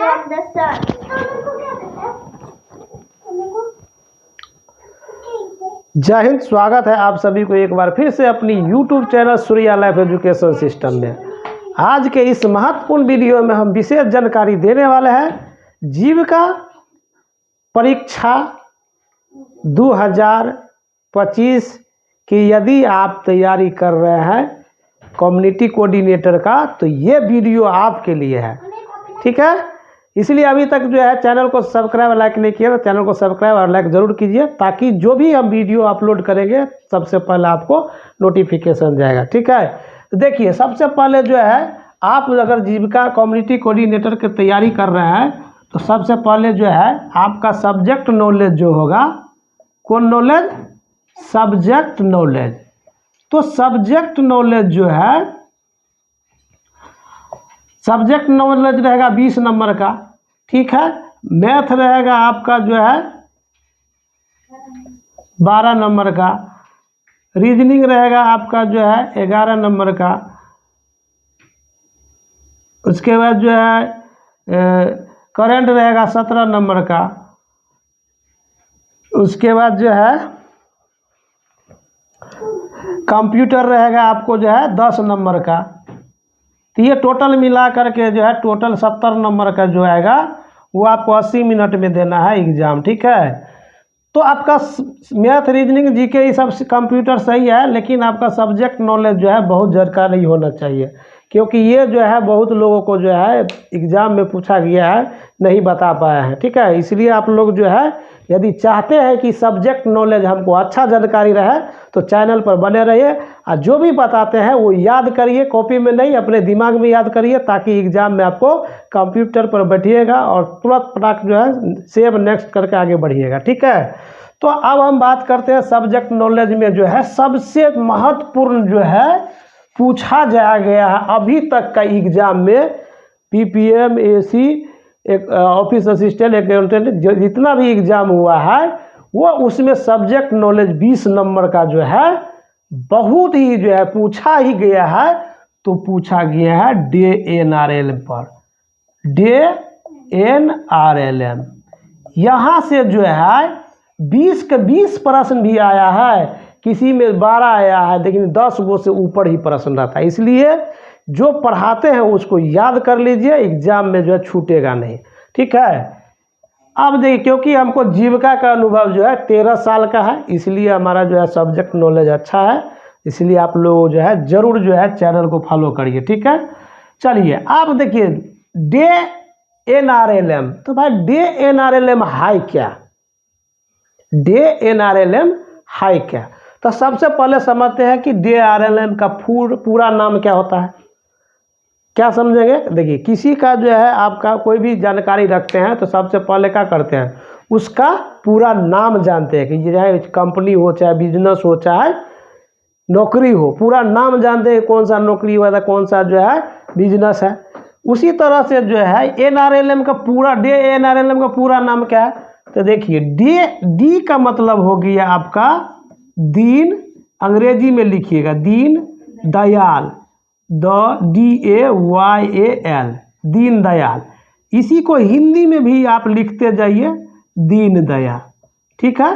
from the sun. जय हिंद। स्वागत है आप सभी को एक बार फिर से अपनी YouTube channel Surya life education system में। आज के इस महत्वपूर्ण वीडियो में हम विशेष जानकारी देने वाले हैं जीविका परीक्षा 2025 की। यदि आप तैयारी कर रहे हैं कम्युनिटी कोऑर्डिनेटर का तो ये वीडियो आपके लिए है, ठीक है। इसलिए अभी तक जो है चैनल को सब्सक्राइब और लाइक नहीं किया तो चैनल को सब्सक्राइब और लाइक ज़रूर कीजिए, ताकि जो भी हम वीडियो अपलोड करेंगे सबसे पहले आपको नोटिफिकेशन जाएगा, ठीक है। तो देखिए, सबसे पहले जो है आप अगर जीविका कम्युनिटी कोऑर्डिनेटर की तैयारी कर रहे हैं तो सबसे पहले जो है आपका सब्जेक्ट नॉलेज जो होगा, कौन नॉलेज? Subject knowledge. तो सब्जेक्ट नॉलेज जो है, सब्जेक्ट नॉलेज रहेगा 20 नंबर का, ठीक है। मैथ रहेगा आपका जो है 12 नंबर का। रीजनिंग रहेगा आपका जो है 11 नंबर का। उसके बाद जो है करंट रहेगा 17 नंबर का। उसके बाद जो है कंप्यूटर रहेगा आपको जो है 10 नंबर का। तो ये टोटल मिला करके जो है टोटल 70 नंबर का जो आएगा वो आपको 80 मिनट में देना है एग्ज़ाम, ठीक है। तो आपका मैथ, रीजनिंग, जीके ये सब कंप्यूटर सही है, लेकिन आपका सब्जेक्ट नॉलेज जो है बहुत जानकारी होना चाहिए, क्योंकि ये जो है बहुत लोगों को जो है एग्ज़ाम में पूछा गया है, नहीं बता पाया है, ठीक है। इसलिए आप लोग जो है यदि चाहते हैं कि सब्जेक्ट नॉलेज हमको अच्छा जानकारी रहे तो चैनल पर बने रहिए, और जो भी बताते हैं वो याद करिए, कॉपी में नहीं अपने दिमाग में याद करिए, ताकि एग्ज़ाम में आपको कंप्यूटर पर बैठिएगा और तुरंत फटाक जो है सेव नेक्स्ट करके आगे बढ़िएगा, ठीक है। तो अब हम बात करते हैं सब्जेक्ट नॉलेज में जो है सबसे महत्वपूर्ण जो है पूछा जाया गया है अभी तक का एग्ज़ाम में, पीपीएम, एसी, एक ऑफिस असिस्टेंट, अकाउंटेंट, जितना भी एग्ज़ाम हुआ है वो उसमें सब्जेक्ट नॉलेज 20 नंबर का जो है बहुत ही जो है पूछा ही गया है। तो पूछा गया है DNRLM पर, DNRLM। यहाँ से जो है 20 के 20 प्रश्न भी आया है, किसी में 12 आया है, लेकिन 10 वो से ऊपर ही प्रश्न रहता है। इसलिए जो पढ़ाते हैं उसको याद कर लीजिए, एग्ज़ाम में जो है छूटेगा नहीं, ठीक है। अब देखिए, क्योंकि हमको जीविका का अनुभव जो है 13 साल का है, इसलिए हमारा जो है सब्जेक्ट नॉलेज अच्छा है। इसलिए आप लोग जो है ज़रूर जो है चैनल को फॉलो करिए, ठीक है। चलिए आप देखिए DNRLM। तो भाई DNRLM है क्या? DNRLM है क्या? तो सबसे पहले समझते हैं कि DNRLM का पूरा नाम क्या होता है, क्या समझेंगे। देखिए, किसी का जो है आपका कोई भी जानकारी रखते हैं तो सबसे पहले क्या करते हैं, उसका पूरा नाम जानते हैं, कि चाहे कंपनी हो, चाहे बिजनेस हो, चाहे नौकरी हो, पूरा नाम जानते हैं कौन सा नौकरी हुआ था, कौन सा जो है बिजनेस है। उसी तरह से जो है DNRLM का पूरा नाम क्या है? तो देखिए, डी का मतलब हो गया आपका दीन, अंग्रेजी में लिखिएगा दीन दयाल, DAYAL, दीन दयाल। इसी को हिंदी में भी आप लिखते जाइए दीन दयाल, ठीक है।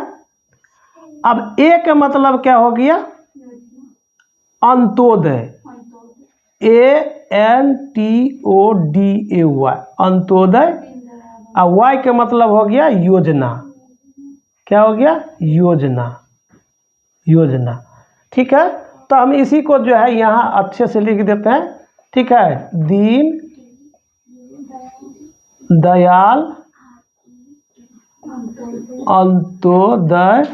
अब ए का मतलब क्या हो गया? अंत्योदय, ANTODAY, अंत्योदय। और वाई का मतलब हो गया योजना, क्या हो गया? योजना, ठीक है। तो हम इसी को जो है यहाँ अच्छे से लिख देते हैं, ठीक है। दीन दयाल अंत्योदय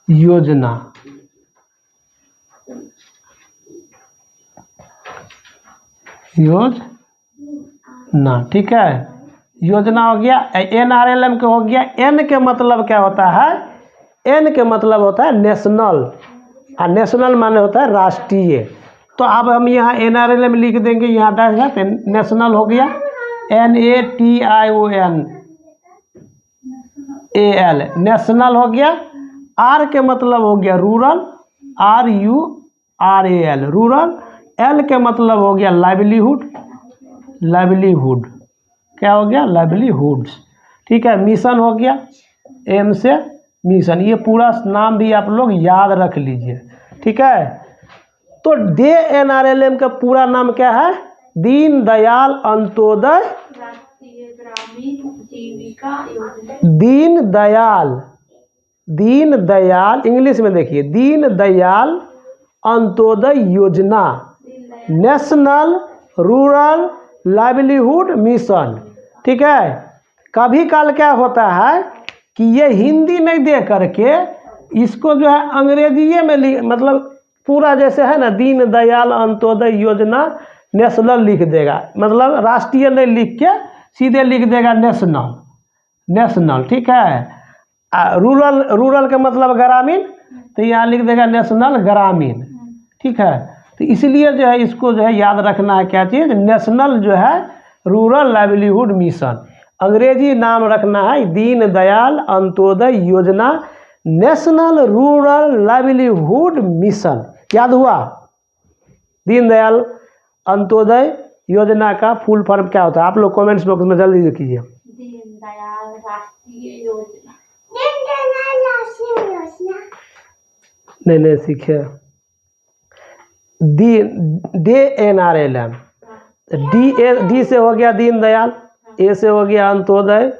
योजना, ठीक है। योजना हो गया। NRLM के हो गया। एन के मतलब क्या होता है? एन के मतलब होता है नेशनल, और नेशनल माने होता है राष्ट्रीय। तो अब हम यहाँ NRLM लिख देंगे, यहाँ डैश है तो नेशनल हो गया, NATIONAL, नेशनल हो गया। आर के मतलब हो गया रूरल, RURAL, रूरल। एल के मतलब हो गया लाइवलीहुड, क्या हो गया, लाइवलीहुड्स। ठीक है, मिशन हो गया, एम से मिशन, ये पूरा नाम भी आप लोग याद रख लीजिए। ठीक है, तो DNRLM का पूरा नाम क्या है, दीन दयाल अंत्योदय राष्ट्रीय ग्रामीण जीविका योजना। दीन दयाल इंग्लिश में देखिए, दीन दयाल अंत्योदय योजना, नेशनल रूरल लाइवलीहुड मिशन। ठीक है, कभी काल क्या होता है कि ये हिंदी नहीं दे करके इसको जो है अंग्रेजीए में मतलब पूरा जैसे है ना, दीन दयाल अंत्योदय योजना नेशनल लिख देगा, मतलब राष्ट्रीय नहीं लिख के सीधे लिख देगा नेशनल। ठीक है, रूरल का मतलब ग्रामीण, तो यहाँ लिख देगा नेशनल ग्रामीण। ठीक है, तो इसलिए जो है इसको जो है याद रखना है, क्या चीज़, नेशनल जो है रूरल लाइवलीहुड मिशन। अंग्रेजी नाम रखना है दीन दयाल अंत्योदय योजना, नेशनल रूरल लाइवलीहुड मिशन। याद हुआ, दीन दयाल अंत्योदय योजना का फुल फॉर्म क्या होता है, आप लोग कमेंट्स बॉक्स में जल्दी कीजिए। दीन दयाल राष्ट्रीय योजना। नहीं सीखे, DNRLM, डी से हो गया दीन दयाल, ए से हो गया अंत्योदय,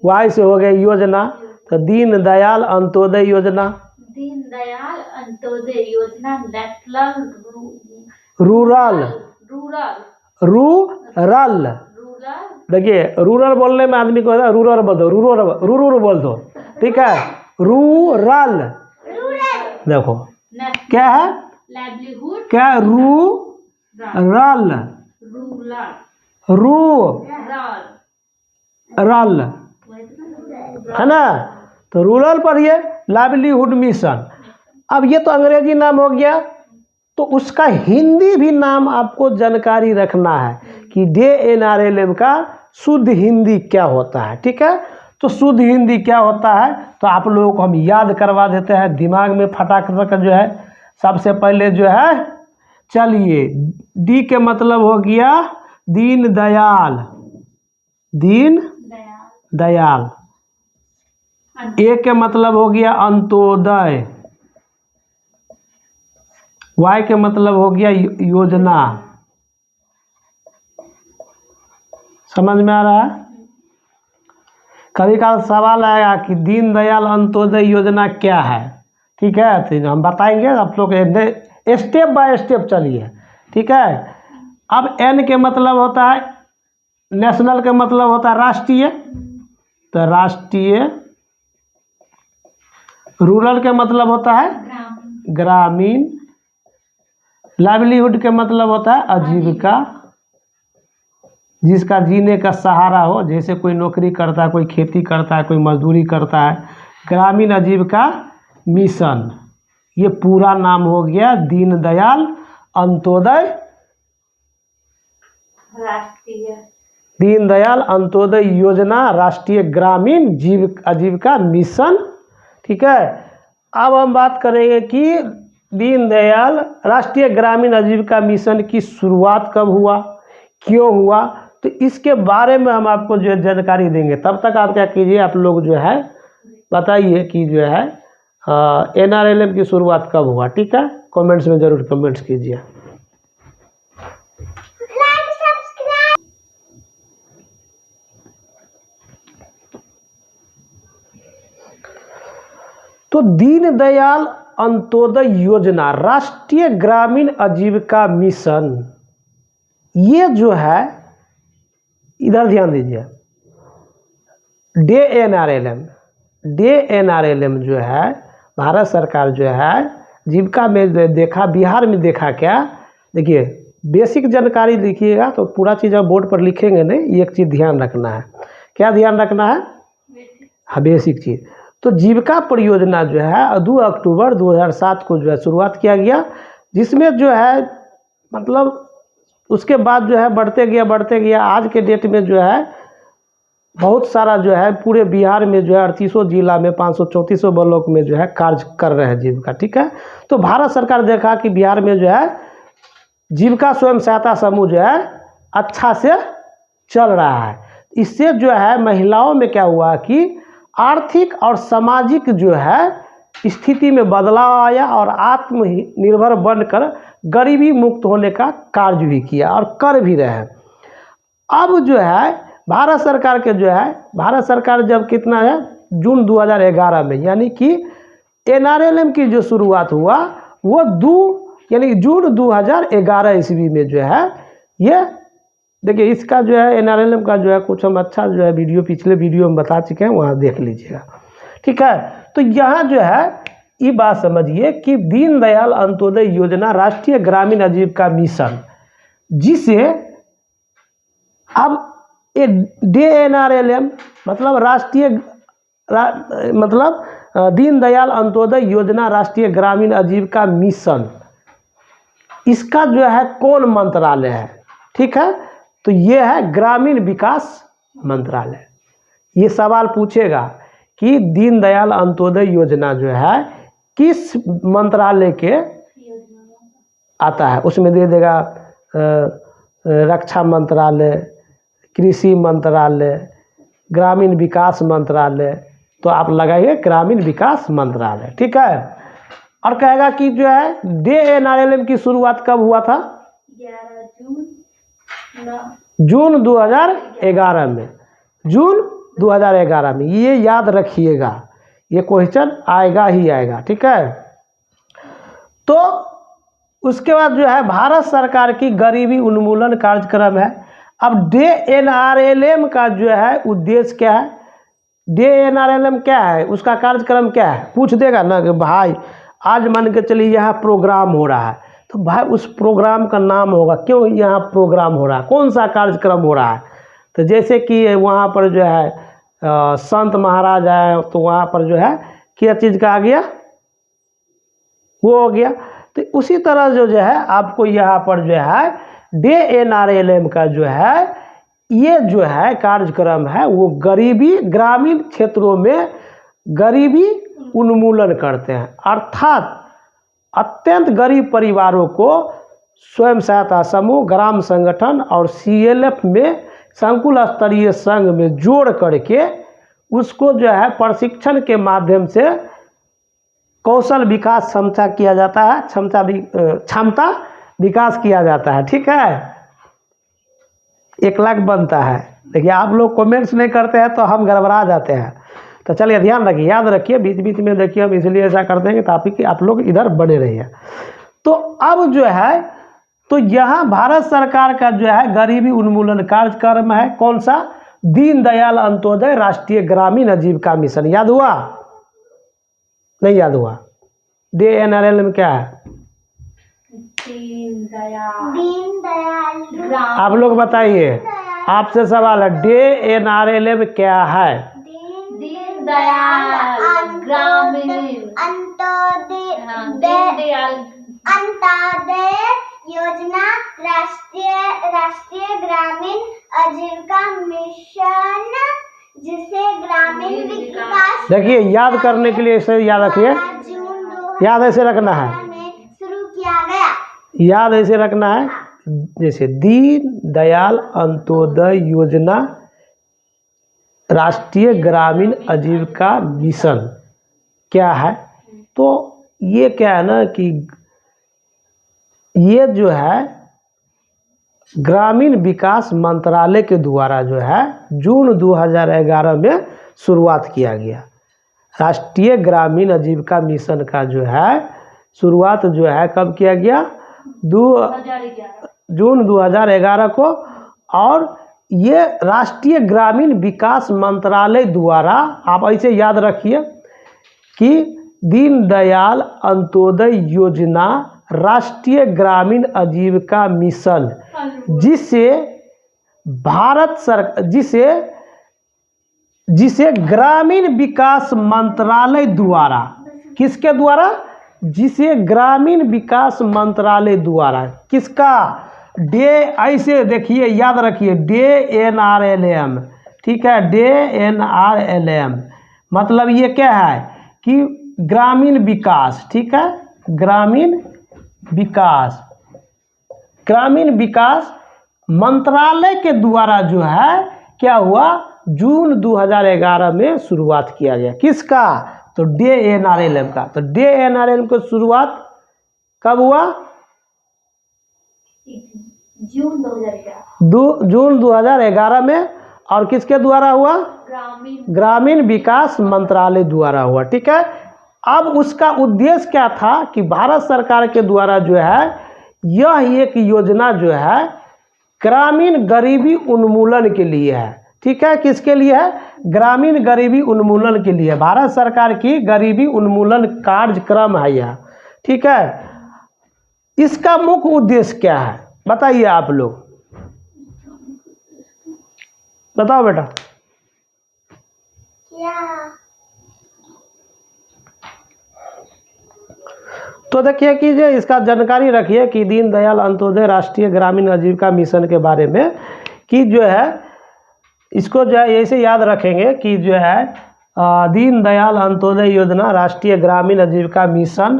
वाई से हो गया योजना, तो दीन दयाल अंत्योदय योजना। दीन दयाल अंत्योदय योजना नेशनल रूरल रूरल देखिए, रूरल बोलने में आदमी को रूरल बोल दो, रूरल बोल दो। ठीक है, रूरल देखो क्या है, लाइवलीहुड क्या, रूरल है ना, तो रूरल पढ़िए, लाइवलीहुड मिशन। अब ये तो अंग्रेजी नाम हो गया, तो उसका हिंदी भी नाम आपको जानकारी रखना है कि DNRLM का शुद्ध हिंदी क्या होता है। ठीक है, तो शुद्ध हिंदी क्या होता है, तो आप लोगों को हम याद करवा देते हैं, दिमाग में फटाक कर जो है। सबसे पहले जो है, चलिए, डी के मतलब हो गया दीन दयाल, ए के मतलब हो गया अंत्योदय, वाई के मतलब हो गया योजना। समझ में आ रहा है? कभी कभी सवाल आएगा कि दीन दयाल अंत्योदय योजना क्या है। ठीक है, तो हम बताएंगे आप लोग, स्टेप बाय स्टेप चलिए। ठीक है, अब एन के मतलब होता है नेशनल, के मतलब होता है राष्ट्रीय, तो राष्ट्रीय। रूरल के मतलब होता है ग्रामीण। लाइवलीहुड के मतलब होता है आजीविका, जिसका जीने का सहारा हो, जैसे कोई नौकरी करता है, कोई खेती करता है, कोई मजदूरी करता है। ग्रामीण आजीविका मिशन, ये पूरा नाम हो गया दीन दयाल अंत्योदय दीन दयाल अंत्योदय योजना राष्ट्रीय ग्रामीण आजीविका मिशन। ठीक है, अब हम बात करेंगे कि दीन दयाल राष्ट्रीय ग्रामीण आजीविका मिशन की शुरुआत कब हुआ, क्यों हुआ, तो इसके बारे में हम आपको जो है जानकारी देंगे। तब तक आप क्या कीजिए, आप लोग जो है बताइए कि जो है NRLM की शुरुआत कब हुआ। ठीक है, कमेंट्स में ज़रूर कमेंट्स कीजिए। तो दीन दयाल अंत्योदय योजना राष्ट्रीय ग्रामीण आजीविका मिशन, ये जो है, इधर ध्यान दीजिए, DNRLM जो है, भारत सरकार जो है जीविका में देखा, बिहार में देखा क्या, देखिए बेसिक जानकारी लिखिएगा, तो पूरा चीज़ आप बोर्ड पर लिखेंगे नहीं, एक चीज़ ध्यान रखना है। क्या ध्यान रखना है? हाँ, बेसिक चीज़। तो जीविका परियोजना जो है 2 अक्टूबर 2007 को जो है शुरुआत किया गया, जिसमें जो है मतलब उसके बाद जो है बढ़ते गया। आज के डेट में जो है बहुत सारा जो है पूरे बिहार में जो है 38 जिला में 534 ब्लॉक में जो है कार्य कर रहे हैं जीविका। ठीक है, तो भारत सरकार देखा कि बिहार में जो है जीविका स्वयं सहायता समूह जो है अच्छा से चल रहा है, इससे जो है महिलाओं में क्या हुआ कि आर्थिक और सामाजिक जो है स्थिति में बदलाव आया और आत्मनिर्भर बनकर गरीबी मुक्त होने का कार्य भी किया और कर भी रहे हैं। अब जो है भारत सरकार के जो है, भारत सरकार जब कितना है जून 2011 में, यानी कि NRLM की जो शुरुआत हुआ वो जून 2011 ईस्वी में जो है, ये देखिए इसका जो है NRLM का जो है कुछ हम अच्छा जो है वीडियो पिछले वीडियो में बता चुके हैं, वहाँ देख लीजिएगा, ठीक है। तो यहाँ जो है ये बात समझिए कि दीनदयाल अंत्योदय योजना राष्ट्रीय ग्रामीण आजीविका मिशन, जिसे अब DNRLM मतलब मतलब दीनदयाल अंत्योदय योजना राष्ट्रीय ग्रामीण आजीविका मिशन, इसका जो है कौन मंत्रालय है, ठीक है। तो ये है ग्रामीण विकास मंत्रालय। ये सवाल पूछेगा कि दीनदयाल अंत्योदय योजना जो है किस मंत्रालय के आता है, उसमें दे देगा रक्षा मंत्रालय, कृषि मंत्रालय, ग्रामीण विकास मंत्रालय, तो आप लगाइए ग्रामीण विकास मंत्रालय, ठीक है। और कहेगा कि जो है DNRLM की शुरुआत कब हुआ था, 11 जून 2011 में, जून 2011 में। ये याद रखिएगा, ये क्वेश्चन आएगा ही आएगा, ठीक है। तो उसके बाद जो है भारत सरकार की गरीबी उन्मूलन कार्यक्रम है। अब DNRLM का जो है उद्देश्य क्या है, DNRLM क्या है, उसका कार्यक्रम क्या है, पूछ देगा ना कि भाई आज मान के चलिए यहाँ प्रोग्राम हो रहा है, तो भाई उस प्रोग्राम का नाम होगा, क्यों यहाँ प्रोग्राम हो रहा है, कौन सा कार्यक्रम हो रहा है। तो जैसे कि वहाँ पर जो है संत महाराज आए, तो वहाँ पर जो है क्या चीज़ का आ गया, वो हो गया। तो उसी तरह जो है आपको यहाँ पर जो है DNRLM का जो है ये जो है कार्यक्रम है वो गरीबी, ग्रामीण क्षेत्रों में गरीबी उन्मूलन करते हैं, अर्थात अत्यंत गरीब परिवारों को स्वयं सहायता समूह, ग्राम संगठन और CLF में संकुल स्तरीय संघ में जोड़ करके उसको जो है प्रशिक्षण के माध्यम से कौशल विकास क्षमता किया जाता है, क्षमता विकास किया जाता है, ठीक है। 1 लाख बनता है। देखिए आप लोग कमेंट्स नहीं करते हैं तो हम गड़बड़ा जाते हैं। तो चलिए ध्यान रखिए, याद रखिए, बीच बीच में देखिए हम इसलिए ऐसा करते हैं कि ताकि आप लोग इधर बने रहिए। तो अब जो है तो यहाँ भारत सरकार का जो है गरीबी उन्मूलन कार्यक्रम है, कौन सा, दीनदयाल अंत्योदय राष्ट्रीय ग्रामीण आजीविका मिशन। याद हुआ, नहीं याद हुआ, DNRLM क्या है, दीनदयाल आप लोग बताइए, आपसे सवाल है DNRLM क्या है, दीनदयाल ग्रामीण अंत्योदय योजना राष्ट्रीय ग्रामीण आजीविका मिशन, जिसे ग्रामीण विकास देखिए याद करने के लिए इसे याद रखिए, याद ऐसे रखना है, शुरू किया गया, याद ऐसे रखना है, जैसे दीनदयाल अंत्योदय योजना राष्ट्रीय ग्रामीण आजीविका मिशन क्या है। तो ये क्या है ना कि ये जो है ग्रामीण विकास मंत्रालय के द्वारा जो है जून 2011 में शुरुआत किया गया। राष्ट्रीय ग्रामीण आजीविका मिशन का जो है शुरुआत जो है कब किया गया, 2011 जून 2011 को। और ये राष्ट्रीय ग्रामीण विकास मंत्रालय द्वारा, आप ऐसे याद रखिए कि दीनदयाल अंत्योदय योजना राष्ट्रीय ग्रामीण आजीविका मिशन, जिसे भारत सरकार जिसे ग्रामीण विकास मंत्रालय द्वारा, किसके द्वारा, जिसे ग्रामीण विकास मंत्रालय द्वारा, किसका, ऐसे देखिए याद रखिए DNRLM, ठीक है, DNRLM मतलब ये क्या है कि ग्रामीण विकास, ठीक है, ग्रामीण विकास मंत्रालय के द्वारा जो है क्या हुआ, जून 2011 में शुरुआत किया गया। किसका, तो DNRLM का। तो DNRLM को शुरुआत कब हुआ, जून 2011। जून 2011 में। और किसके द्वारा हुआ, ग्रामीण विकास मंत्रालय द्वारा हुआ। ठीक है। अब उसका उद्देश्य क्या था कि भारत सरकार के द्वारा जो है यह एक योजना जो है ग्रामीण गरीबी उन्मूलन के लिए है। ठीक है, किसके लिए है, ग्रामीण गरीबी उन्मूलन के लिए। भारत सरकार की गरीबी उन्मूलन कार्यक्रम है यह। ठीक है, इसका मुख्य उद्देश्य क्या है बताइए आप लोग, बताओ बेटा। क्या तो देखिए कि जो इसका जानकारी रखिए कि दीनदयाल अंत्योदय राष्ट्रीय ग्रामीण आजीविका मिशन के बारे में, कि जो है इसको जो है ऐसे याद रखेंगे कि जो है दीनदयाल अंत्योदय योजना राष्ट्रीय ग्रामीण आजीविका मिशन,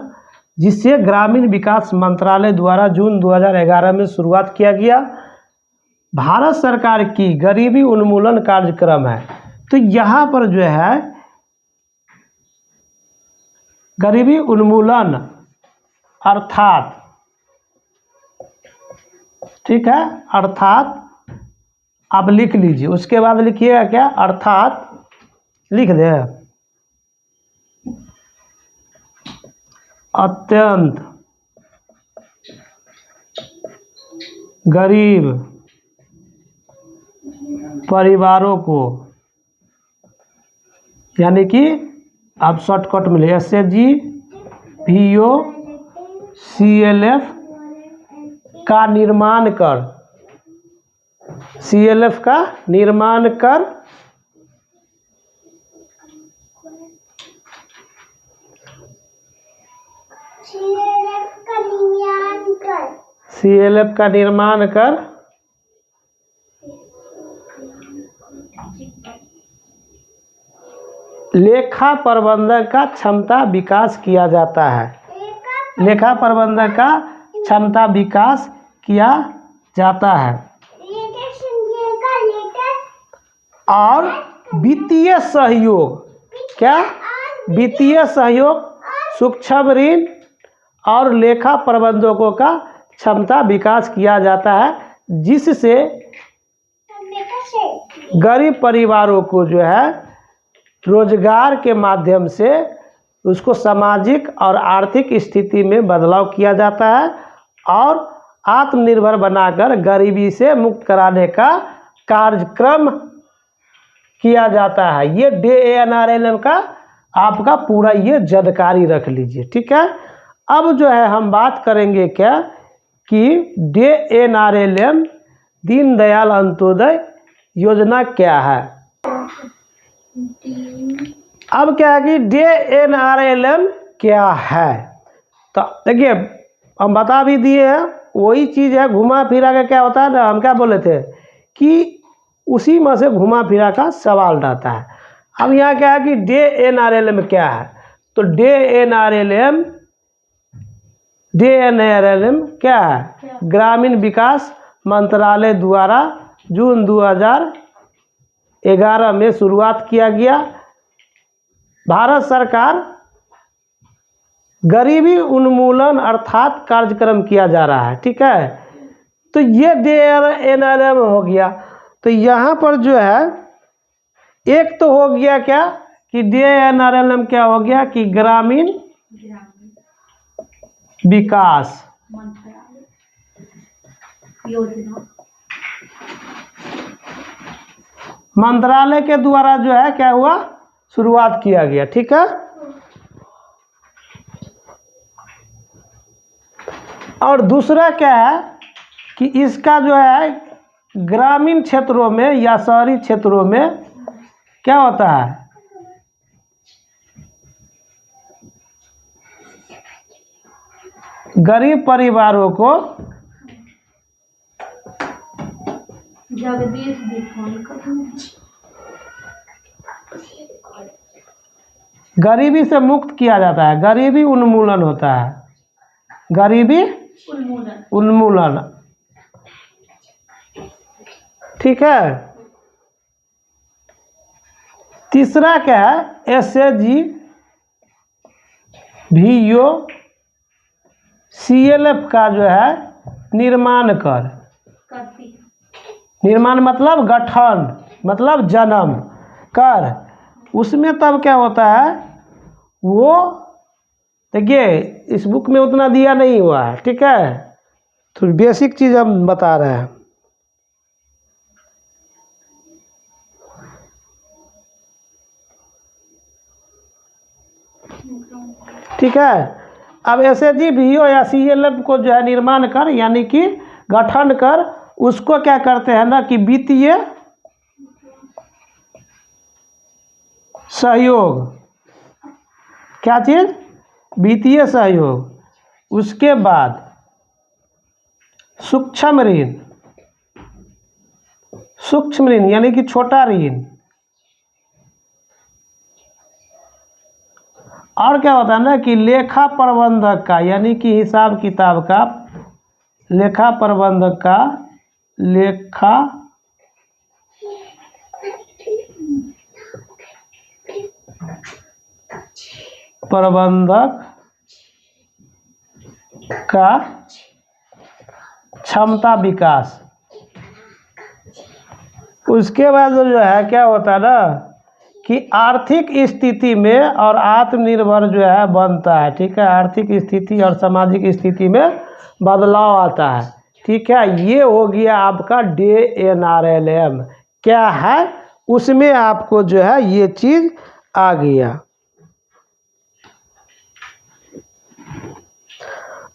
जिससे ग्रामीण विकास मंत्रालय द्वारा जून 2011 में शुरुआत किया गया, भारत सरकार की गरीबी उन्मूलन कार्यक्रम है। तो यहाँ पर जो है गरीबी उन्मूलन अर्थात, ठीक है, अर्थात आप लिख लीजिए, उसके बाद लिखिएगा क्या, अर्थात लिख दे, अत्यंत गरीब परिवारों को, यानी कि आप शॉर्टकट में ले SHG PO CLF का निर्माण कर, CLF का निर्माण कर CLF का निर्माण कर लेखा प्रबंधन का क्षमता विकास किया जाता है, लेखा प्रबंधन का क्षमता विकास किया जाता है। और वित्तीय सहयोग, क्या, वित्तीय सहयोग, सूक्ष्म ऋण और लेखा प्रबंधकों का क्षमता विकास किया जाता है, जिससे गरीब परिवारों को जो है रोजगार के माध्यम से उसको सामाजिक और आर्थिक स्थिति में बदलाव किया जाता है और आत्मनिर्भर बनाकर गरीबी से मुक्त कराने का कार्यक्रम किया जाता है। ये DNRLM का आपका पूरा ये जानकारी रख लीजिए। ठीक है, अब जो है हम बात करेंगे क्या कि DNRLM दीनदयाल अंत्योदय योजना क्या है। अब क्या है कि DNRLM क्या है, तो देखिए हम बता भी दिए हैं, वही चीज़ है, घुमा फिरा के क्या होता है ना, हम क्या बोले थे कि उसी में से घुमा फिरा का सवाल रहता है। अब यहाँ क्या है कि DNRLM क्या है, तो DNRLM क्या है, ग्रामीण विकास मंत्रालय द्वारा जून 2011 में शुरुआत किया गया। भारत सरकार गरीबी उन्मूलन अर्थात कार्यक्रम किया जा रहा है। ठीक है, तो ये DNRLM हो गया। तो यहाँ पर जो है एक तो हो गया क्या कि DNRLM क्या हो गया कि ग्रामीण विकास योजना मंत्रालय के द्वारा जो है क्या हुआ, शुरुआत किया गया। ठीक है, और दूसरा क्या है कि इसका जो है ग्रामीण क्षेत्रों में या शहरी क्षेत्रों में क्या होता है, गरीब परिवारों को जगदीश गरीबी से मुक्त किया जाता है, गरीबी उन्मूलन होता है, गरीबी उन्मूलन। ठीक है, तीसरा क्या है, SAG VO CLF का जो है निर्माण कर। करती निर्माण मतलब गठन, मतलब जन्म कर। उसमें तब क्या होता है, वो देखिए इस बुक में उतना दिया नहीं हुआ है, ठीक है, तो बेसिक चीज़ हम बता रहे हैं। ठीक है, अब SAG VO या CLF को जो है निर्माण कर यानी कि गठन कर, उसको क्या करते हैं ना कि वित्तीय सहयोग, क्या चीज़, वित्तीय सहयोग। उसके बाद सूक्ष्म ऋण, सूक्ष्म ऋण यानी कि छोटा ऋण। और क्या होता है ना कि लेखा प्रबंधक का यानी कि हिसाब किताब का, लेखा प्रबंधक का, लेखा प्रबंधक का क्षमता विकास। उसके बाद जो है क्या होता है ना कि आर्थिक स्थिति में और आत्मनिर्भर जो है बनता है, ठीक है, आर्थिक स्थिति और सामाजिक स्थिति में बदलाव आता है, ठीक है। ये हो गया आपका DNRLM क्या है, उसमें आपको जो है ये चीज़ आ गया।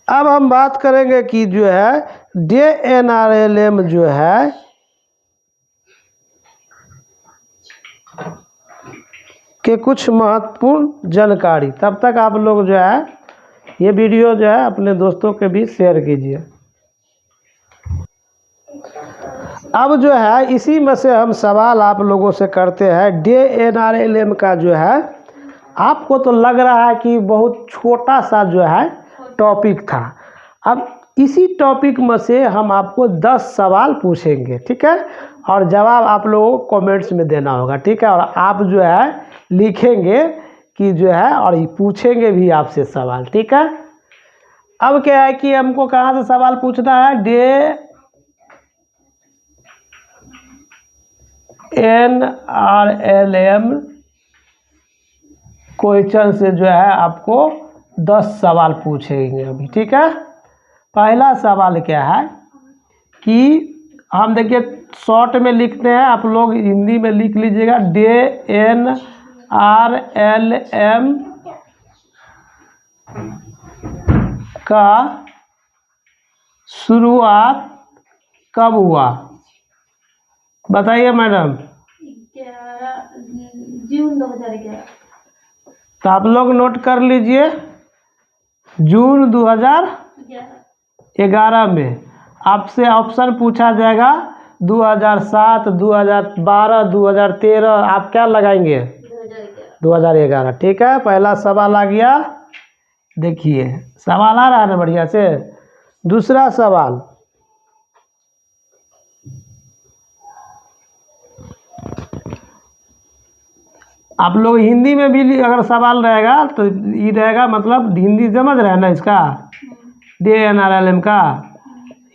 अब हम बात करेंगे कि जो है DNRLM जो है के कुछ महत्वपूर्ण जानकारी। तब तक आप लोग जो है ये वीडियो जो है अपने दोस्तों के बीच शेयर कीजिए। अब जो है इसी में से हम सवाल आप लोगों से करते हैं। DNRLM का जो है आपको तो लग रहा है कि बहुत छोटा सा जो है टॉपिक था। अब इसी टॉपिक में से हम आपको 10 सवाल पूछेंगे, ठीक है, और जवाब आप लोगों को कमेंट्स में देना होगा, ठीक है, और आप जो है लिखेंगे कि जो है और पूछेंगे भी आपसे सवाल, ठीक है। अब क्या है कि हमको कहाँ से सवाल पूछना है, DNRLM क्वेश्चन से जो है आपको 10 सवाल पूछेंगे अभी, ठीक है। पहला सवाल क्या है कि हम देखिए शॉर्ट में लिखते हैं, आप लोग हिंदी में लिख लीजिएगा। DNRLM का शुरुआत कब हुआ, बताइए मैडम। जून 2011। तो आप लोग नोट कर लीजिए, जून 2011 में। आपसे ऑप्शन पूछा जाएगा 2007, 2012, 2013, आप क्या लगाएंगे, 2011, ठीक है। पहला सवाल आ गया, देखिए सवाल आ रहा है ना बढ़िया से। दूसरा सवाल, आप लोग हिंदी में भी अगर सवाल रहेगा तो ये रहेगा, मतलब हिंदी समझ रहे हैं ना इसका, DNRLM का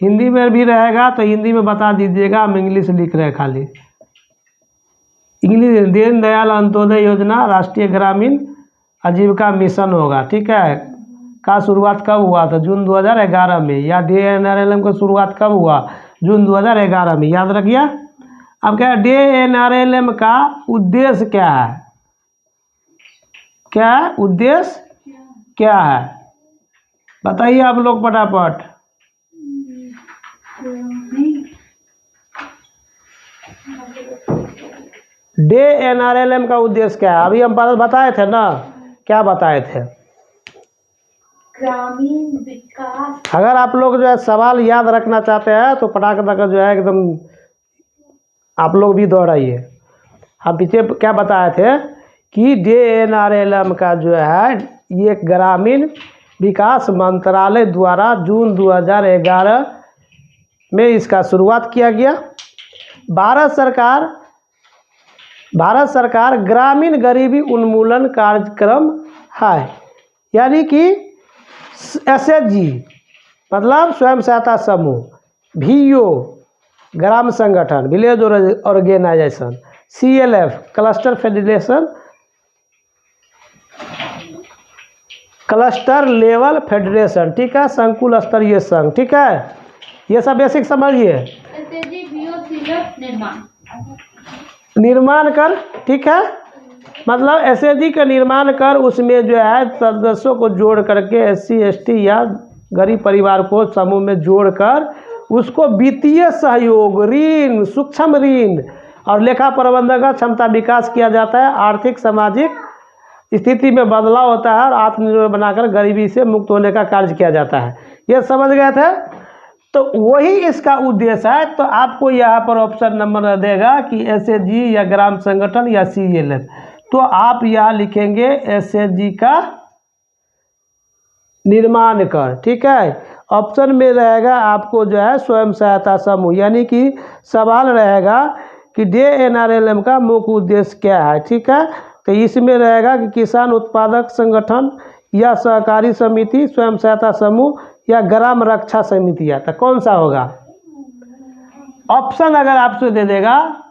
हिंदी में भी रहेगा तो हिंदी में बता दीजिएगा, हम इंग्लिश लिख रहे हैं खाली। इंग्लिश दीनदयाल अंत्योदय योजना राष्ट्रीय ग्रामीण आजीविका मिशन होगा, ठीक है, का शुरुआत कब हुआ था, जून 2011 में। या DNRLM का शुरुआत कब हुआ, जून 2011 में, याद रखिए। अब क्या DNRLM का उद्देश्य क्या है, क्या उद्देश्य क्या है, बताइए आप लोग फटाफट। DNRLM का उद्देश्य क्या है, अभी हम बताए थे ना, क्या बताए थे, ग्रामीण विकास। अगर आप लोग जो है सवाल याद रखना चाहते हैं तो पटाख दका जो है एकदम आप लोग भी दोहराइए। हम पीछे क्या बताए थे कि DNRLM का जो है ये ग्रामीण विकास मंत्रालय द्वारा जून 2011 में इसका शुरुआत किया गया। भारत सरकार भारत सरकार ग्रामीण गरीबी उन्मूलन कार्यक्रम है, यानी कि SHG मतलब स्वयं सहायता समूह, VO ग्राम संगठन village organisation, CLF cluster federation cluster level federation, ठीक है, संकुल स्तरीय संघ, ठीक है, ये सब बेसिक समझिए। SHG VO CLF निर्माण कर, ठीक है, मतलब SHG का निर्माण कर उसमें जो है सदस्यों को जोड़ करके SC ST या गरीब परिवार को समूह में जोड़कर उसको वित्तीय सहयोग, ऋण, सूक्ष्म ऋण और लेखा प्रबंधन का क्षमता विकास किया जाता है। आर्थिक सामाजिक स्थिति में बदलाव होता है और आत्मनिर्भर बनाकर गरीबी से मुक्त होने का कार्य किया जाता है। ये समझ गए थे? तो वही इसका उद्देश्य है। तो आपको यहाँ पर ऑप्शन नंबर देगा कि SHG या ग्राम संगठन या CLF, तो आप यहाँ लिखेंगे SHG का निर्माण कर, ठीक है। ऑप्शन में रहेगा आपको जो है स्वयं सहायता समूह, यानी कि सवाल रहेगा कि DNRLM का मुख्य उद्देश्य क्या है, ठीक है। तो इसमें रहेगा कि किसान उत्पादक संगठन या सहकारी समिति, स्वयं सहायता समूह या ग्राम रक्षा समितियाँ, तो कौन सा होगा? ऑप्शन अगर आपसे दे देगा,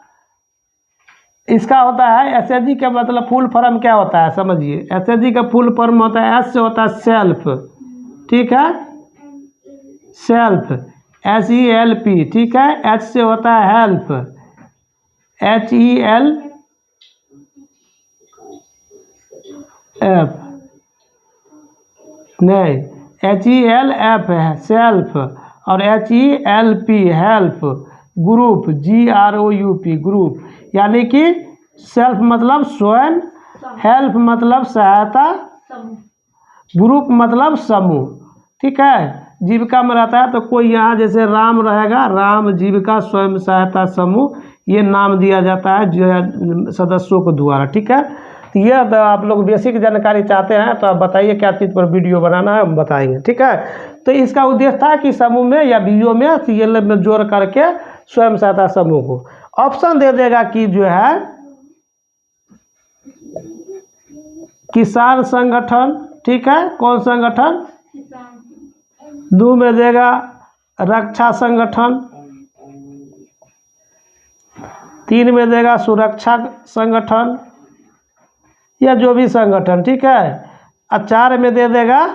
इसका होता है SHG का मतलब फुल फॉर्म क्या होता है समझिए। SHG का फुल फॉर्म होता है, S से होता है सेल्फ, ठीक है, सेल्फ SELP, ठीक है। H से होता है हेल्प, HELF, नहीं HELF है सेल्फ, और HELP help, group GROUP group, यानी कि सेल्फ मतलब स्वयं, हेल्प मतलब सहायता, ग्रुप मतलब समूह, ठीक है। जीविका में रहता है तो कोई यहाँ जैसे राम रहेगा, राम जीविका स्वयं सहायता समूह, ये नाम दिया जाता है जो सदस्यों को द्वारा, ठीक है। तो ये तो आप लोग बेसिक जानकारी चाहते हैं तो आप बताइए क्या चीज़ पर वीडियो बनाना है, हम बताएंगे, ठीक है। तो इसका उद्देश्य था कि समूह में या VO में CLF में जोड़ करके स्वयं सहायता समूह को। ऑप्शन दे देगा कि जो है किसान संगठन, ठीक है, कौन संगठन? दो में देगा रक्षा संगठन, 3 में देगा सुरक्षा संगठन या जो भी संगठन, ठीक है, और 4 में दे देगा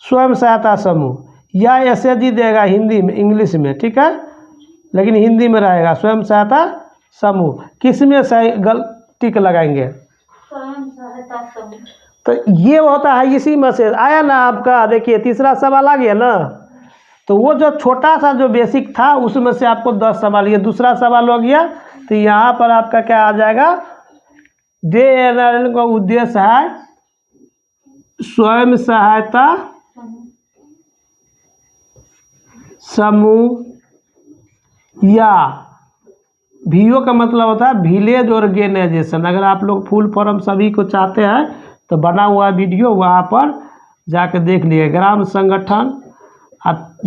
स्वयं सहायता समूह या SHG देगा हिंदी में, इंग्लिश में, ठीक है, लेकिन हिंदी में रहेगा स्वयं सहायता समूह। किस में सही टिक लगाएंगे? स्वयं सहायता समूह। तो ये होता है, इसी में से आया ना आपका। देखिए तीसरा सवाल आ गया ना, तो वो जो छोटा सा जो बेसिक था उसमें से आपको 10 सवाल, ये दूसरा सवाल हो गया। तो यहाँ पर आपका क्या आ जाएगा? DNRLM का उद्देश्य है स्वयं सहायता समूह, या VO का मतलब होता है विलेज ऑर्गेनाइजेशन। अगर आप लोग फुल फॉर्म सभी को चाहते हैं तो बना हुआ वीडियो वहाँ पर जाकर देख लिए। ग्राम संगठन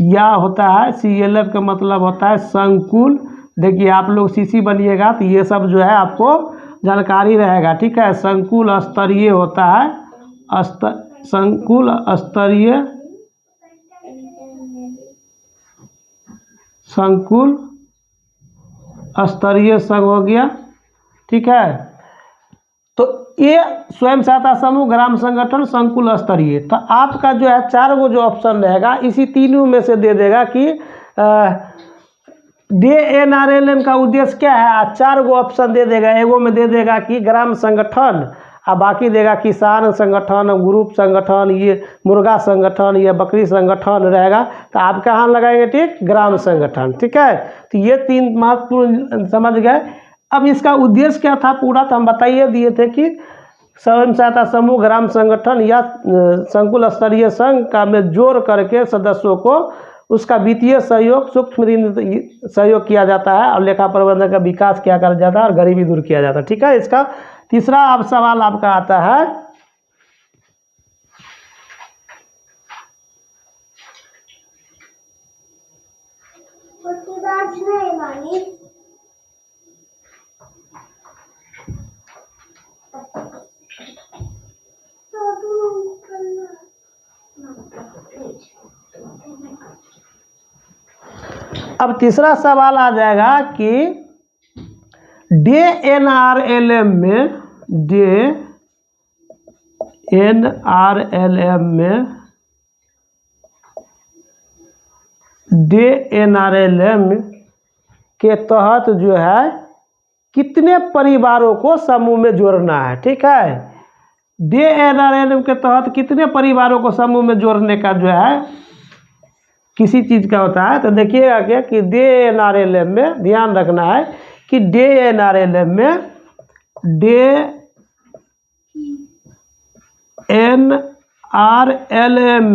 या होता है CLF का मतलब होता है संकुल। देखिए आप लोग CC बनिएगा तो ये सब जो है आपको जानकारी रहेगा, ठीक है। संकुल स्तरीय होता है, संकुल स्तरीय, संकुल स्तरीय संघ हो गया, ठीक है। तो ये स्वयं सहायता समूह, ग्राम संगठन, संकुल स्तरीय। तो आपका जो है 4 गो जो ऑप्शन रहेगा इसी तीनों में से दे देगा कि DNRLM का उद्देश्य क्या है। 4 गो ऑप्शन दे देगा, एगो में दे देगा कि ग्राम संगठन, और बाकी देगा किसान संगठन, ग्रुप संगठन, ये मुर्गा संगठन, ये बकरी संगठन रहेगा। तो आप कहाँ लगाएंगे? ठीक, ग्राम संगठन, ठीक है। तो ये 3 महत्वपूर्ण समझ गए। अब इसका उद्देश्य क्या था पूरा, तो हम बताइए दिए थे कि स्वयं सहायता समूह, ग्राम संगठन या संकुल स्तरीय संघ का में जोड़ करके सदस्यों को उसका वित्तीय सहयोग, सूक्ष्म ऋण सहयोग किया जाता है और लेखा प्रबंधन का विकास किया कर जाता है और गरीबी दूर किया जाता है, ठीक है। इसका तीसरा अब सवाल आपका आता है, अब तीसरा सवाल आ जाएगा कि DNRLM में DNRLM के तहत जो है कितने परिवारों को समूह में जोड़ना है। ठीक है, DNRLM के तहत कितने परिवारों को समूह में जोड़ने का जो है किसी चीज़ का होता है। तो देखिएगा क्या कि DNRLM में ध्यान रखना है कि DNRLM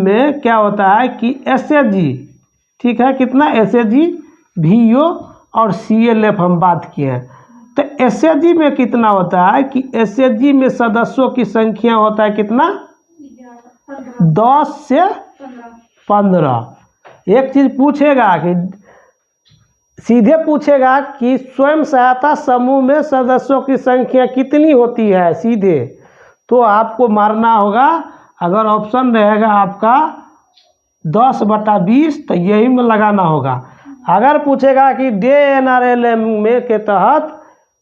में क्या होता है कि SAG, ठीक है, कितना SAG, VO और CLF हम बात किए हैं। तो SAG में कितना होता है कि SAG में सदस्यों की संख्या होता है कितना, 10 से 15। एक चीज़ पूछेगा कि सीधे पूछेगा कि स्वयं सहायता समूह में सदस्यों की संख्या कितनी होती है सीधे, तो आपको मारना होगा। अगर ऑप्शन रहेगा आपका 10/20 तो यही में लगाना होगा। अगर पूछेगा कि DNRLM में के तहत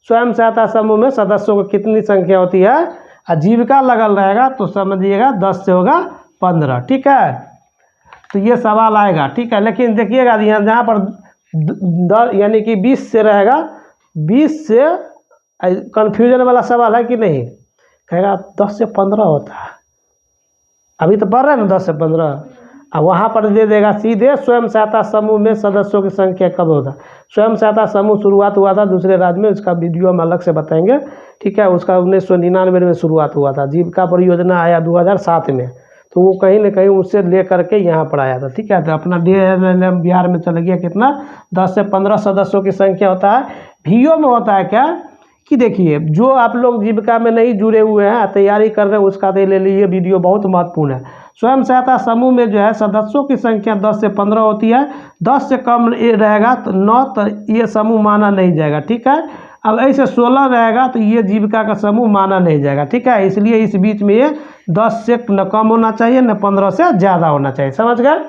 स्वयं सहायता समूह में सदस्यों की कितनी संख्या होती है, आजीविका लगल रहेगा तो समझिएगा 10 से होगा 15। ठीक है, तो ये सवाल आएगा। ठीक है, लेकिन देखिएगा यहाँ जहाँ पर यानी कि 20 से रहेगा, 20 से कन्फ्यूजन वाला सवाल है कि नहीं, कहेगा 10 से 15 होता है। अभी तो पढ़ रहे हैं ना 10 से 15, अब वहाँ पर दे देगा सीधे स्वयं सहायता समूह में सदस्यों की संख्या कब होता है। स्वयं सहायता समूह शुरुआत हुआ था दूसरे राज्य में, इसका वीडियो हम अलग से बताएंगे। ठीक है, उसका 1999 में शुरुआत हुआ था। जीविका परियोजना आया 2007 में, तो वो कहीं ना कहीं उससे ले करके यहाँ पर आया था। ठीक है, तो अपना DNRLM बिहार में चल गया कितना, 10 से 15 सदस्यों की संख्या होता है। VO में होता है क्या कि देखिए, जो आप लोग जीविका में नहीं जुड़े हुए हैं, तैयारी कर रहे हैं, उसका दे ले लीजिए, वीडियो बहुत महत्वपूर्ण है। स्वयं सहायता समूह में जो है सदस्यों की संख्या 10 से 15 होती है। 10 से कम ये रहेगा तो 9, तो ये समूह माना नहीं जाएगा। ठीक है, अब ऐसे 16 रहेगा तो ये जीविका का समूह माना नहीं जाएगा। ठीक है, इसलिए इस बीच में ये 10 से न कम होना चाहिए न 15 से ज़्यादा होना चाहिए। समझ गए।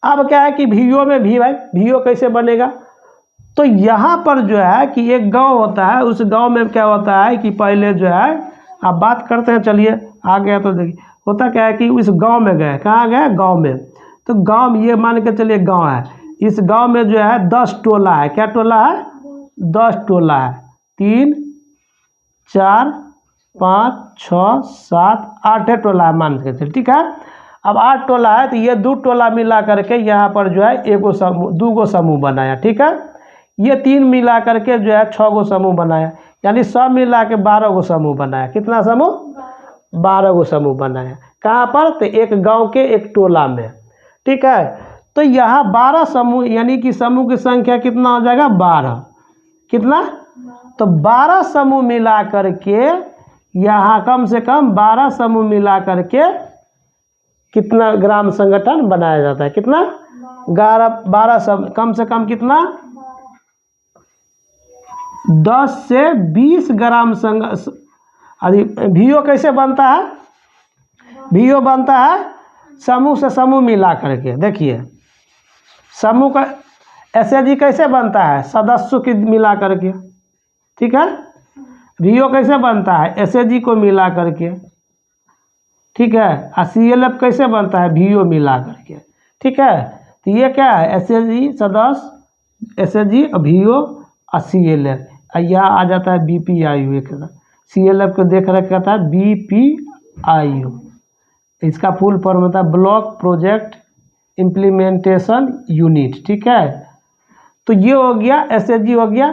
अब क्या है कि VO में भी भाई VO कैसे बनेगा, तो यहाँ पर जो है कि एक गांव होता है, उस गांव में क्या होता है कि पहले जो है, आप बात करते हैं, चलिए आ गया तो देखिए होता क्या है कि उस गांव में गए, कहाँ गए, गांव में। तो गांव ये मान के चलिए गांव है, इस गांव में जो है 10 टोला है। क्या टोला है, 10 टोला है, 3 4 5 6 7 8 टोला है मान के चलिए। ठीक है, अब 8 टोला है तो ये 2 टोला मिला करके यहाँ पर जो है एगो समूह, 2 समूह बनाया। ठीक है, ये 3 मिला करके जो है 6 समूह बनाया, यानी सब मिला के 12 समूह बनाया। कितना समूह, 12 समूह बनाया। कहाँ पर, तो एक गांव के एक टोला में। ठीक है, तो यहाँ 12 समूह यानी कि समूह की संख्या कितना हो जाएगा, 12। कितना, तो 12 समूह मिला करके यहाँ कम से कम 12 समूह मिला करके कितना ग्राम संगठन बनाया जाता है, कितना, 12 समूह, कम से कम कितना, 10 से 20 ग्राम संग। अभी VO कैसे बनता है, VO बनता है समूह से समूह मिला करके। देखिए समूह का SAG कैसे बनता है, सदस्यों की मिला करके। ठीक है, VO कैसे बनता है, SAG को मिला करके। ठीक है, और CLF कैसे बनता है, VO मिला करके। ठीक है, तो ये क्या है, SAG सदस्य, SAG VO और CLF, यहाँ आ जाता है BPIU। एक CLF को देख रखा था BPIU, इसका फुल फॉर्म होता है ब्लॉक प्रोजेक्ट इम्प्लीमेंटेशन यूनिट। ठीक है, तो ये हो गया, SAG हो गया।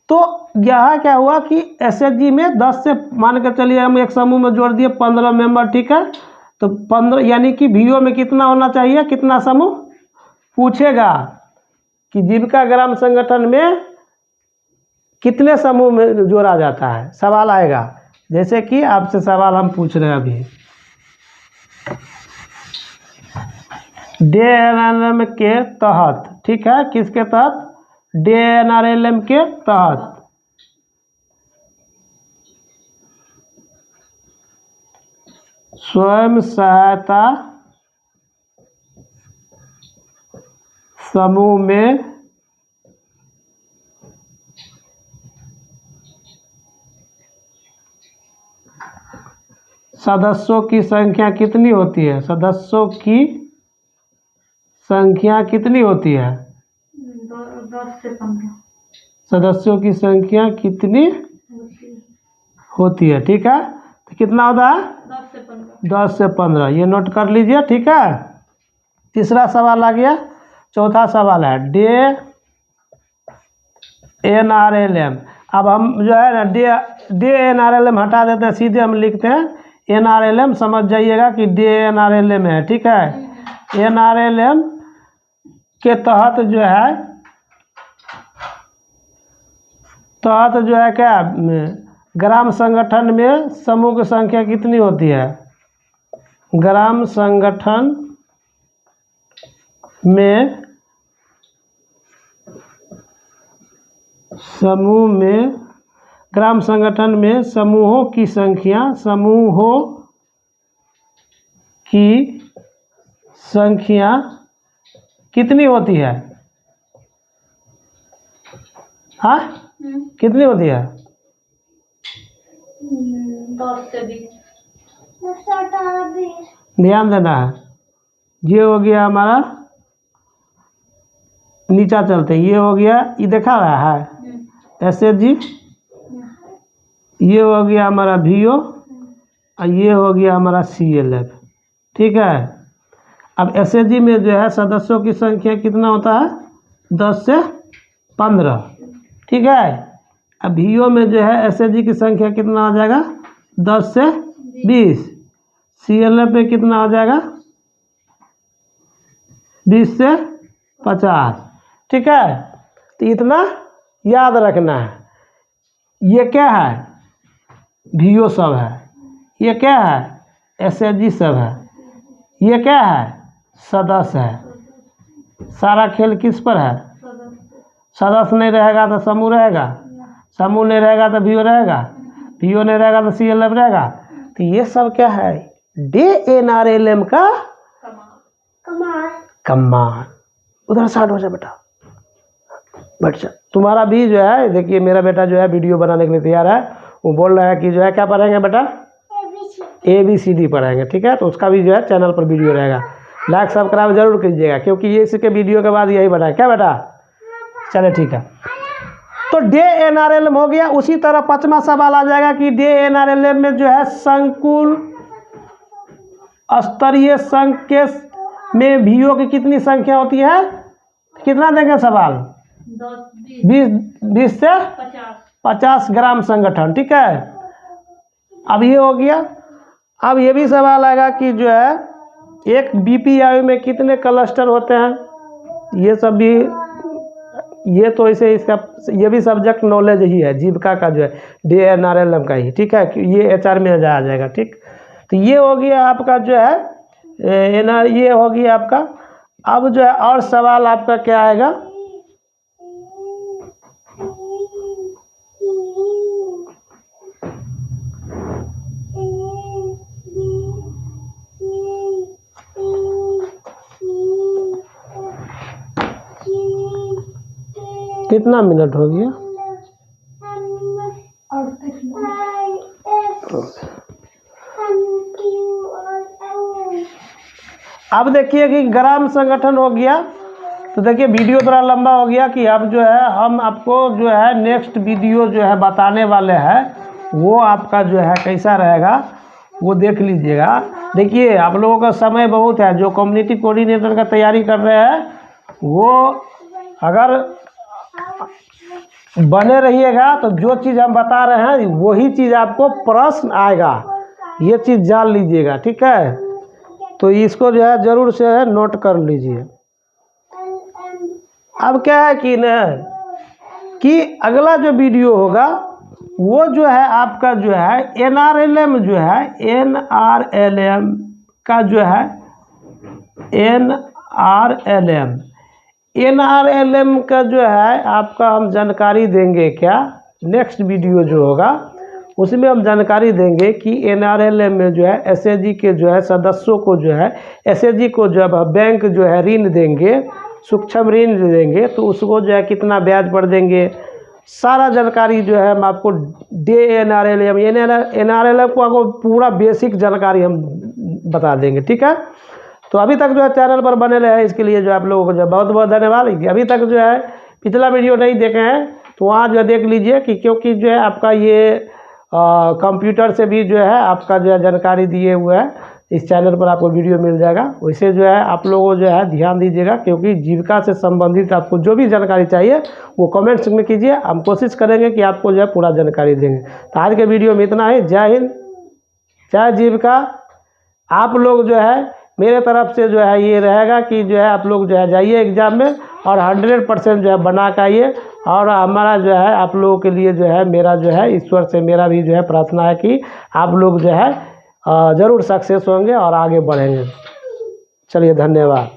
तो यहाँ क्या हुआ कि SAG में 10 से मान कर चलिए हम एक समूह में जोड़ दिए 15 मेंबर। ठीक है, तो 15 यानी कि VO में कितना होना चाहिए, कितना समूह पूछेगा कि जीविका ग्राम संगठन में कितने समूह में जोड़ा जाता है, सवाल आएगा। जैसे कि आपसे सवाल हम पूछ रहे हैं अभी, DNRLM के तहत। ठीक है, किसके तहत, DNRLM के तहत स्वयं सहायता समूह में सदस्यों की संख्या कितनी होती है? सदस्यों की संख्या कितनी होती है? 10 से 15 सदस्यों की संख्या कितनी होती है? ठीक है, तो कितना होता है? 10 से 15 10 से 15, ये नोट कर लीजिए। ठीक है, तीसरा सवाल आ गया। चौथा सवाल है डे NRLM। अब हम जो है ना डे NRLM हटा देते हैं, सीधे हम लिखते हैं NRLM। समझ जाइएगा कि डे NRLM है। ठीक है, NRLM के तहत जो है क्या, ग्राम संगठन में समूह की संख्या कितनी होती है? ग्राम संगठन में ग्राम संगठन में समूहों की संख्या कितनी होती है? हाँ, कितनी होती है? 10 से 20 ध्यान देना है। ये हो गया हमारा, नीचा चलते हैं, ये हो गया, ये देखा रहा है SHG, ये हो गया हमारा VO और ये हो गया हमारा CLF। ठीक है, अब SHG में जो है सदस्यों की संख्या कितना होता है? 10 से 15। ठीक है, अब VO में जो है SHG की संख्या कितना हो जाएगा? 10 से 20। CLF में कितना हो जाएगा? 20 से 50। ठीक है, तो इतना याद रखना है। ये क्या है? VO सब है। ये क्या है? SHG सब है। ये क्या है? सदस्य है। सारा खेल किस पर है? सदस्य नहीं रहेगा तो समूह रहेगा, समूह नहीं रहेगा तो VO रहेगा, VO नहीं रहेगा तो CLF रहेगा। तो ये सब क्या है? डे NRLM का कमाल। उधर साइड हो जा बेटा, बैठ जा। तुम्हारा भी जो है, देखिए मेरा बेटा जो है वीडियो बनाने के लिए तैयार है। वो बोल रहा है कि जो है क्या पढ़ेंगे बेटा? ABCD पढ़ेंगे। ठीक है, तो उसका भी जो है चैनल पर वीडियो रहेगा। लाइक सब्सक्राइब जरूर कीजिएगा, क्योंकि ये इसके वीडियो के बाद यही बनाए। क्या बेटा? चले ठीक है, तो डे NRLM हो गया। उसी तरह पांचवा सवाल आ जाएगा कि डे NRLM में जो है संकुल स्तरीय संघ के में VO की कितनी संख्या होती है? कितना देंगे सवाल? 20 से 50 ग्राम संगठन। ठीक है, अब ये हो गया। अब ये भी सवाल आएगा कि जो है एक BPI में कितने क्लस्टर होते हैं? ये सब भी, ये तो इसे इसका ये भी सब्जेक्ट नॉलेज ही है, जीविका का जो है डे NRLM का ही। ठीक है, ये HR में आ जाएगा। ठीक, तो ये हो गया आपका जो है ये हो गया आपका। अब जो है और सवाल आपका क्या आएगा? कितना मिनट हो गया? अब देखिए कि ग्राम संगठन हो गया। तो देखिए वीडियो थोड़ा लंबा हो गया कि अब जो है हम आपको जो है नेक्स्ट वीडियो जो है बताने वाले हैं, वो आपका जो है कैसा रहेगा वो देख लीजिएगा। देखिए आप लोगों का समय बहुत है, जो कम्युनिटी कोऑर्डिनेटर का तैयारी कर रहे हैं वो अगर बने रहिएगा तो जो चीज़ हम बता रहे हैं वही चीज़ आपको प्रश्न आएगा, ये चीज़ जान लीजिएगा। ठीक है, तो इसको जो है ज़रूर से है नोट कर लीजिए। अब क्या है कि न कि अगला जो वीडियो होगा वो जो है आपका जो है NRLM जो है NRLM का जो है NRLM का जो है आपका हम जानकारी देंगे। क्या नेक्स्ट वीडियो जो होगा उसमें हम जानकारी देंगे कि NRLM में जो है SHG के जो है सदस्यों को जो है SHG को जब बैंक जो है ऋण देंगे, सूक्ष्म ऋण देंगे, तो उसको जो है कितना ब्याज पर देंगे, सारा जानकारी जो है हम आपको DNRLM NRLM को आपको पूरा बेसिक जानकारी हम बता देंगे, ठीक है। तो अभी तक जो है चैनल पर बने रहे हैं, इसके लिए जो आप लोगों को जो बहुत बहुत धन्यवाद। अभी तक जो है पिछला वीडियो नहीं देखे हैं तो वहाँ जो देख लीजिए कि क्योंकि जो है आपका ये कंप्यूटर से भी जो है आपका जो है जानकारी दिए हुए है, इस चैनल पर आपको वीडियो मिल जाएगा। वैसे जो है आप लोगों जो है ध्यान दीजिएगा, क्योंकि जीविका से संबंधित आपको जो भी जानकारी चाहिए वो कमेंट्स में कीजिए, हम कोशिश करेंगे कि आपको जो है पूरा जानकारी देंगे। तो आज के वीडियो में इतना ही। जय हिंद, जय जीविका। आप लोग जो है मेरे तरफ से जो है ये रहेगा कि जो है आप लोग जो है जाइए एग्ज़ाम में और 100% जो है बना के आइए। और हमारा जो है आप लोगों के लिए जो है मेरा जो है ईश्वर से मेरा भी जो है प्रार्थना है कि आप लोग जो है ज़रूर सक्सेस होंगे और आगे बढ़ेंगे। चलिए, धन्यवाद।